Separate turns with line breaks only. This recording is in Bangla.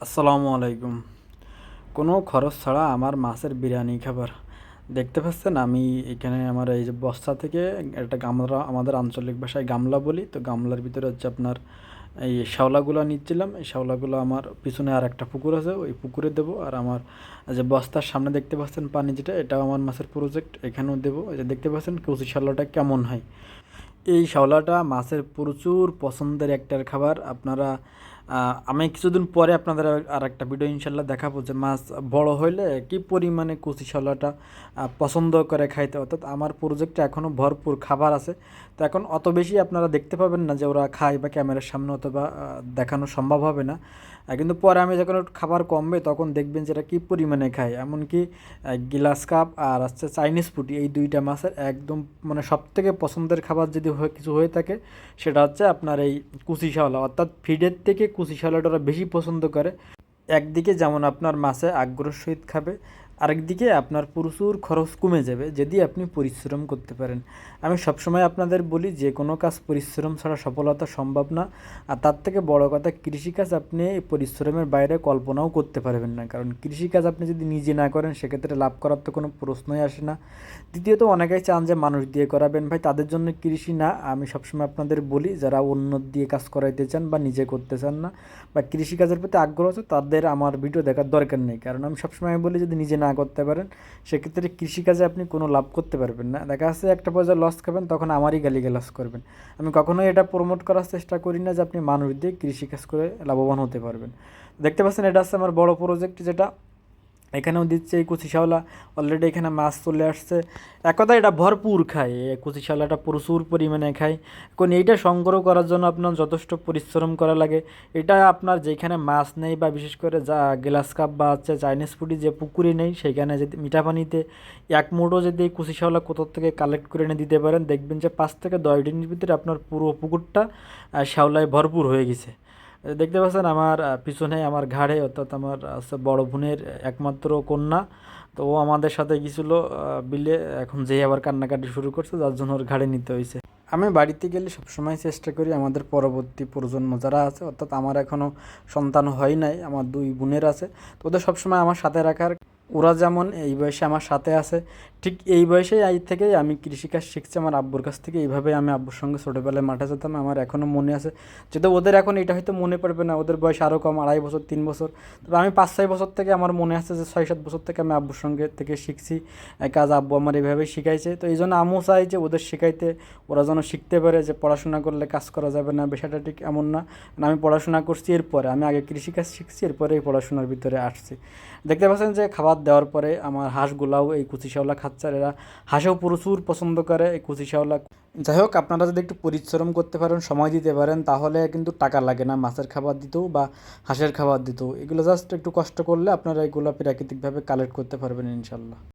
আসসালামু আলাইকুম। কোনো খরচ ছাড়া আমার মাছের বিরিয়ানি খাবার। দেখতে পাচ্ছেন আমি এখানে আমার এই যে বস্তা থেকে একটা গামলা, আমাদের আঞ্চলিক ভাষায় গামলা বলি, তো গামলার ভিতরে হচ্ছে আপনার এই শ্যাওলাগুলো নিচ্ছিলাম। এই শ্যাওলাগুলো আমার পিছনে আর একটা পুকুর আছে, ওই পুকুরে দেবো। আর আমার যে বস্তার সামনে দেখতে পাচ্ছেন পানি, যেটা এটাও আমার মাছের প্রজেক্ট, এখানেও দেবো। এই যে দেখতে পাচ্ছেন কচি শ্যাওলাটা কেমন হয়। এই শ্যাওলাটা মাছের প্রচুর পছন্দের একটার খাবার। আপনারা আমি কিছুদিন পরে আপনাদের আর একটা ভিডিও ইনশাল্লাহ দেখাবো যে মাছ বড় হইলে কি পরিমাণে কচি শ্যাওলাটা পছন্দ করে খাইতে। অর্থাৎ আমার প্রজেক্টে এখনও ভরপুর খাবার আছে। তো এখন অত বেশি আপনারা দেখতে পাবেন না যে ওরা খায় বা ক্যামেরার সামনে অথবা দেখানো সম্ভব হবে না। কিন্তু পরে আমি যখন একটু খাবার কমবে তখন দেখবেন যে এরা কী পরিমাণে খায়। এমনকি গ্লাস কাপ আর হচ্ছে চাইনিজ পুঁটি, এই দুইটা মাছের একদম মানে সবথেকে পছন্দের খাবার যদি কিছু হয়ে থাকে, সেটা হচ্ছে আপনার এই কুচি শ্যাওলা। অর্থাৎ ফিডের থেকে কুচি শ্যাওলাটা ওরা বেশি পছন্দ করে। একদিকে যেমন আপনার মাছে আগ্রহ সহিত খাবে, আরেকদিকে আপনার প্রচুর খরচ কমে যাবে যদি আপনি পরিশ্রম করতে পারেন। আমি সবসময় আপনাদের বলি যে কোনো কাজ পরিশ্রম ছাড়া সফলতা সম্ভব না। আর তার থেকে বড় কথা, কৃষিকাজ আপনি পরিশ্রমের বাইরে কল্পনাও করতে পারবেন না, কারণ কৃষিকাজ আপনি যদি নিজে না করেন সেক্ষেত্রে লাভ করার তো কোনো প্রশ্নই আসে না। দ্বিতীয়ত, অনেকেই চান যে মানুষ দিয়ে করাবেন। ভাই, তাদের জন্য কৃষি না। আমি সবসময় আপনাদের বলি যারা অন্য দিয়ে কাজ করাইতে চান বা নিজে করতে চান না বা কৃষিকাজের প্রতি আগ্রহ আছে, তাদের আমার ভিডিও দেখার দরকার নেই। কারণ আমি সবসময় বলি যদি নিজে না করতে পারেন সেক্ষেত্রে কৃষিকাজে আপনি কোনো লাভ করতে পারবেন না। দেখা যাচ্ছে একটা পর্যায়ে লস খাবেন, তখন আমারই গালিগালাজ করবেন। আমি কখনোই এটা প্রমোট করার চেষ্টা করি না যে আপনি মানুষ দিয়ে কৃষিকাজ করে লাভবান হতে পারবেন। দেখতে পাচ্ছেন এটা হচ্ছে আমার বড় প্রজেক্ট, যেটা এখানেও দিচ্ছে এই কুচি শ্যাওলা। অলরেডি এখানে মাছ চলে আসছে। এক কথায় এটা ভরপুর খায়, এই কুচি শ্যাওলাটা প্রচুর পরিমাণে খায়। এখন এইটা সংগ্রহ করার জন্য আপনার যথেষ্ট পরিশ্রম করা লাগে। এটা আপনার যেখানে মাছ নেই বা বিশেষ করে যা গ্লাস কাপ বা হচ্ছে চাইনিজ ফুডি যে পুকুরে নেই, সেখানে যদি মিঠা পানিতে এক মুঠো যদি এই কুচি শ্যাওলা কোথাও থেকে কালেক্ট করে এনে দিতে পারেন, দেখবেন যে 5 থেকে 10 দিনের ভিতরে আপনার পুরো পুকুরটা শ্যাওলায় ভরপুর হয়ে গেছে। দেখতে পাচ্ছেন আমার পিছনে আমার ঘাড়ে, অর্থাৎ আমার আছে বড় বোনের একমাত্র কন্যা। তো ও আমাদের সাথে গেছিল বিলে, এখন যেই আবার কান্নাকাটি শুরু করছে, যার জন্য ওর ঘাড়ে নিতে হয়েছে। আমি বাড়িতে গেলে সবসময় চেষ্টা করি আমাদের পরবর্তী প্রজন্ম যারা আছে, অর্থাৎ আমার এখনও সন্তান হয় নাই, আমার 2 বোনের আছে, তো ওদের সবসময় আমার সাথে রাখার। ওরা যেমন এই বয়সে আমার সাথে আছে, ঠিক এই বয়সেই থেকেই আমি কৃষিকাজ শিখছি আমার আব্বুর কাছ থেকে। এইভাবে আমি আব্বুর সঙ্গে ছোটোবেলায় মাঠে যেতাম, আমার এখনও মনে আছে। যেহেতু ওদের এখন এটা হয়তো মনে পড়বে না, ওদের বয়স আরও কম, 2.5 বছর 3 বছর। তবে আমি 5-6 বছর থেকে আমার মনে আছে যে 6-7 বছর থেকে আমি আব্বুর সঙ্গে থেকে শিখছি কাজ। আব্বু আমার এইভাবেই শিখাইছে। তো এই জন্য আমিও চাই যে ওদের শেখাইতে, ওরা যেন শিখতে পারে যে পড়াশোনা করলে কাজ করা যাবে না, বিষয়টা ঠিক এমন না। আমি পড়াশোনা করছি, এরপরে আমি আগে কৃষিকাজ শিখছি, এরপরে এই পড়াশোনার ভিতরে আসছি। দেখতে পাচ্ছেন যে খাবার দেওয়ার পরে আমার হাঁসগুলাও এই কুচি শ্যাওলা খাচ্ছে, আর এরা হাঁসেও প্রচুর পছন্দ করে এই কুচি শ্যাওলা। যাই হোক, আপনারা যদি একটু পরিশ্রম করতে পারেন, সময় দিতে পারেন, তাহলে কিন্তু টাকা লাগে না মাছের খাবার দিতেও বা হাঁসের খাবার দিতেও। এগুলো জাস্ট একটু কষ্ট করলে আপনারা এগুলো প্রাকৃতিকভাবে কালেক্ট করতে পারবেন ইনশাল্লাহ।